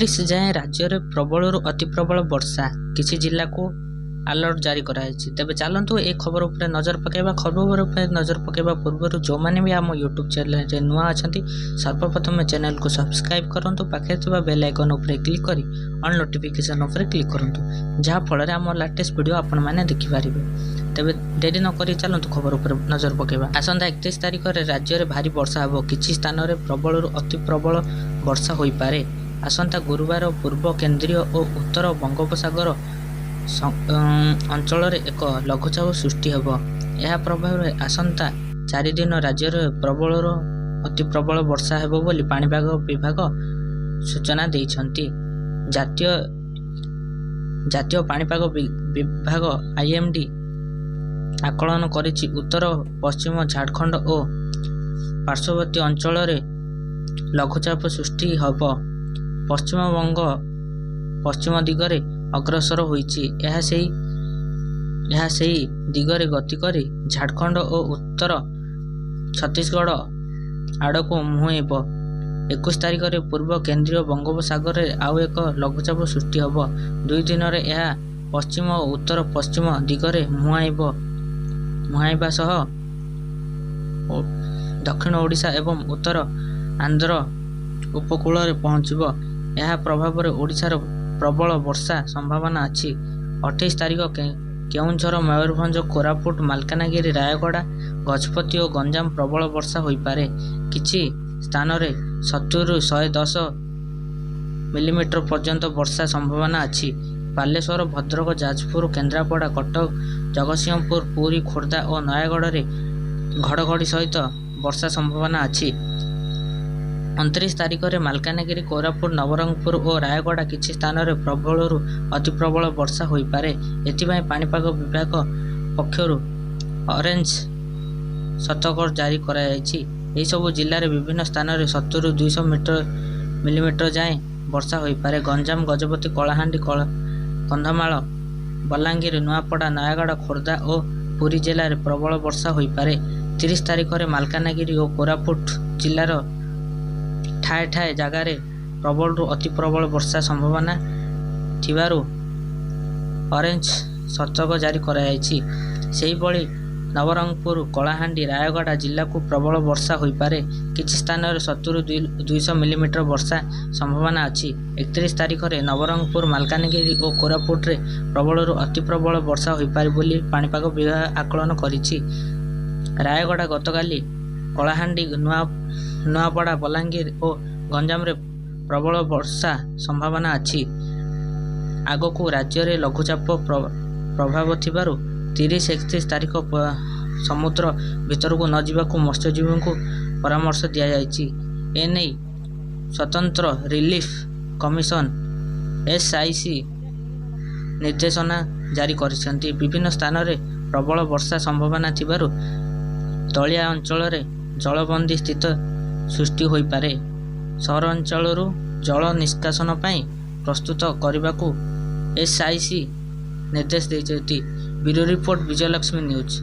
31 ଯାଏଁ ରାଜ୍ୟରେ ପ୍ରବଳରୁ ଅତି ପ୍ରବଳ ବର୍ଷା, କିଛି ଜିଲ୍ଲାକୁ ଆଲର୍ଟ ଜାରି କରାଯାଇଛି। ତେବେ ଚାଲନ୍ତୁ ଏ ଖବର ଉପରେ ନଜର ପକାଇବା। ଖବର ଉପରେ ନଜର ପକାଇବା ପୂର୍ବରୁ ଯେଉଁମାନେ ବି ଆମ ୟୁଟ୍ୟୁବ୍ ଚ୍ୟାନେଲରେ ନୂଆ ଅଛନ୍ତି ସର୍ବପ୍ରଥମେ ଚ୍ୟାନେଲକୁ ସବସ୍କ୍ରାଇବ୍ କରନ୍ତୁ। ପାଖରେ ଥିବା ବେଲ୍ ଆଇକନ୍ ଉପରେ କ୍ଲିକ୍ କରି ଅଲ୍ ନୋଟିଫିକେସନ୍ ଉପରେ କ୍ଲିକ୍ କରନ୍ତୁ, ଯାହାଫଳରେ ଆମ ଲାଟେଷ୍ଟ ଭିଡ଼ିଓ ଆପଣମାନେ ଦେଖିପାରିବେ। ତେବେ ଡେରି ନକରି ଚାଲନ୍ତୁ ଖବର ଉପରେ ନଜର ପକାଇବା। ଆସନ୍ତା 31 ତାରିଖରେ ରାଜ୍ୟରେ ଭାରୀ ବର୍ଷା ହେବ। କିଛି ସ୍ଥାନରେ ପ୍ରବଳରୁ ଅତି ପ୍ରବଳ ବର୍ଷା ହୋଇପାରେ। ଆସନ୍ତା ଗୁରୁବାର ପୂର୍ବ କେନ୍ଦ୍ରୀୟ ଓ ଉତ୍ତର ବଙ୍ଗୋପସାଗର ଅଞ୍ଚଳରେ ଏକ ଲଘୁଚାପ ସୃଷ୍ଟି ହେବ। ଏହା ପ୍ରଭାବରେ ଆସନ୍ତା 4 ଦିନ ରାଜ୍ୟରେ ପ୍ରବଳରୁ ଅତି ପ୍ରବଳ ବର୍ଷା ହେବ ବୋଲି ପାଣିପାଗ ବିଭାଗ ସୂଚନା ଦେଇଛନ୍ତି। ଜାତୀୟ ପାଣିପାଗ ବିଭାଗ IMD ଆକଳନ କରିଛି ଉତ୍ତର ପଶ୍ଚିମ ଝାଡ଼ଖଣ୍ଡ ଓ ପାର୍ଶ୍ୱବର୍ତ୍ତୀ ଅଞ୍ଚଳରେ ଲଘୁଚାପ ସୃଷ୍ଟି ହେବ। ପଶ୍ଚିମବଙ୍ଗ ପଶ୍ଚିମ ଦିଗରେ ଅଗ୍ରସର ହୋଇଛି। ଏହା ସେହି ଦିଗରେ ଗତି କରି ଝାଡ଼ଖଣ୍ଡ ଓ ଉତ୍ତର ଛତିଶଗଡ଼ ଆଡ଼କୁ ମୁହେଁଇବ। 21 ତାରିଖରେ ପୂର୍ବ କେନ୍ଦ୍ରୀୟ ବଙ୍ଗୋପସାଗରରେ ଆଉ ଏକ ଲଘୁଚାପ ସୃଷ୍ଟି ହେବ। 2 ଦିନରେ ଏହା ପଶ୍ଚିମ ଓ ଉତ୍ତର ପଶ୍ଚିମ ଦିଗରେ ମୁହାଁଇବା ସହ ଦକ୍ଷିଣ ଓଡ଼ିଶା ଏବଂ ଉତ୍ତର ଆନ୍ଧ୍ର ଉପକୂଳରେ ପହଞ୍ଚିବ। ଏହା ପ୍ରଭାବରେ ଓଡ଼ିଶାର ପ୍ରବଳ ବର୍ଷା ସମ୍ଭାବନା ଅଛି। 28 ତାରିଖ କେଉଁଝର, ମୟୂରଭଞ୍ଜ, କୋରାପୁଟ, ମାଲକାନଗିରି, ରାୟଗଡ଼ା, ଗଜପତି ଓ ଗଞ୍ଜାମ ପ୍ରବଳ ବର୍ଷା ହୋଇପାରେ। କିଛି ସ୍ଥାନରେ 70ରୁ 110 ମିଲିମିଟର ପର୍ଯ୍ୟନ୍ତ ବର୍ଷା ସମ୍ଭାବନା ଅଛି। ବାଲେଶ୍ୱର, ଭଦ୍ରକ, ଯାଜପୁର, କେନ୍ଦ୍ରାପଡ଼ା, କଟକ, ଜଗତସିଂହପୁର, ପୁରୀ, ଖୋର୍ଦ୍ଧା ଓ ନୟାଗଡ଼ରେ ଘଡ଼ଘଡ଼ି ସହିତ ବର୍ଷା ସମ୍ଭାବନା ଅଛି। 29 ତାରିଖରେ ମାଲକାନଗିରି, କୋରାପୁଟ, ନବରଙ୍ଗପୁର ଓ ରାୟଗଡ଼ା କିଛି ସ୍ଥାନରେ ପ୍ରବଳରୁ ଅତି ପ୍ରବଳ ବର୍ଷା ହୋଇପାରେ। ଏଥିପାଇଁ ପାଣିପାଗ ବିଭାଗ ପକ୍ଷରୁ ଅରେଞ୍ଜ ସତର୍କ ଜାରି କରାଯାଇଛି। ଏହିସବୁ ଜିଲ୍ଲାରେ ବିଭିନ୍ନ ସ୍ଥାନରେ 70ରୁ 200 ମିଲିମିଟର ଯାଏଁ ବର୍ଷା ହୋଇପାରେ। ଗଞ୍ଜାମ, ଗଜପତି, କଳାହାଣ୍ଡି, କନ୍ଧମାଳ, ବଲାଙ୍ଗୀର, ନୂଆପଡ଼ା, ନୟାଗଡ଼, ଖୋର୍ଦ୍ଧା ଓ ପୁରୀ ଜିଲ୍ଲାରେ ପ୍ରବଳ ବର୍ଷା ହୋଇପାରେ। 30 ତାରିଖରେ ମାଲକାନଗିରି ଓ କୋରାପୁଟ ଜିଲ୍ଲାର ଠାଏ ଜାଗାରେ ପ୍ରବଳରୁ ଅତି ପ୍ରବଳ ବର୍ଷା ସମ୍ଭାବନା ଥିବାରୁ ଅରେଞ୍ଜ ସତର୍କ ଜାରି କରାଯାଇଛି। ସେହିଭଳି ନବରଙ୍ଗପୁର, କଳାହାଣ୍ଡି, ରାୟଗଡ଼ା ଜିଲ୍ଲାକୁ ପ୍ରବଳ ବର୍ଷା ହୋଇପାରେ। କିଛି ସ୍ଥାନରେ 70ରୁ 200 ମିଲିମିଟର ବର୍ଷା ସମ୍ଭାବନା ଅଛି। 31 ତାରିଖରେ ନବରଙ୍ଗପୁର, ମାଲକାନଗିରି ଓ କୋରାପୁଟରେ ପ୍ରବଳରୁ ଅତି ପ୍ରବଳ ବର୍ଷା ହୋଇପାରେ ବୋଲି ପାଣିପାଗ ବିଭାଗ ଆକଳନ କରିଛି। ରାୟଗଡ଼ା ଗତକାଲି, କଳାହାଣ୍ଡି, ନୂଆପଡ଼ା, ବଲାଙ୍ଗୀର ଓ ଗଞ୍ଜାମରେ ପ୍ରବଳ ବର୍ଷା ସମ୍ଭାବନା ଅଛି। ଆଗକୁ ରାଜ୍ୟରେ ଲଘୁଚାପ ପ୍ରଭାବ ଥିବାରୁ 30-31 ତାରିଖ ସମୁଦ୍ର ଭିତରକୁ ନ ଯିବାକୁ ମତ୍ସ୍ୟଜୀବୀଙ୍କୁ ପରାମର୍ଶ ଦିଆଯାଇଛି। ଏନେଇ ସ୍ୱତନ୍ତ୍ର ରିଲିଫ କମିଶନ SIC ନିର୍ଦ୍ଦେଶନା ଜାରି କରିଛନ୍ତି। ବିଭିନ୍ନ ସ୍ଥାନରେ ପ୍ରବଳ ବର୍ଷା ସମ୍ଭାବନା ଥିବାରୁ ତଳିଆ ଅଞ୍ଚଳରେ ଜଳବନ୍ଦୀ ସ୍ଥିତି ସୃଷ୍ଟି ହୋଇପାରେ। ସହରାଞ୍ଚଳରୁ ଜଳ ନିଷ୍କାସନ ପାଇଁ ପ୍ରସ୍ତୁତ କରିବାକୁ SIC ନିର୍ଦ୍ଦେଶ ଦେଇଛନ୍ତି। Bureau report, Vijayalakshmi news.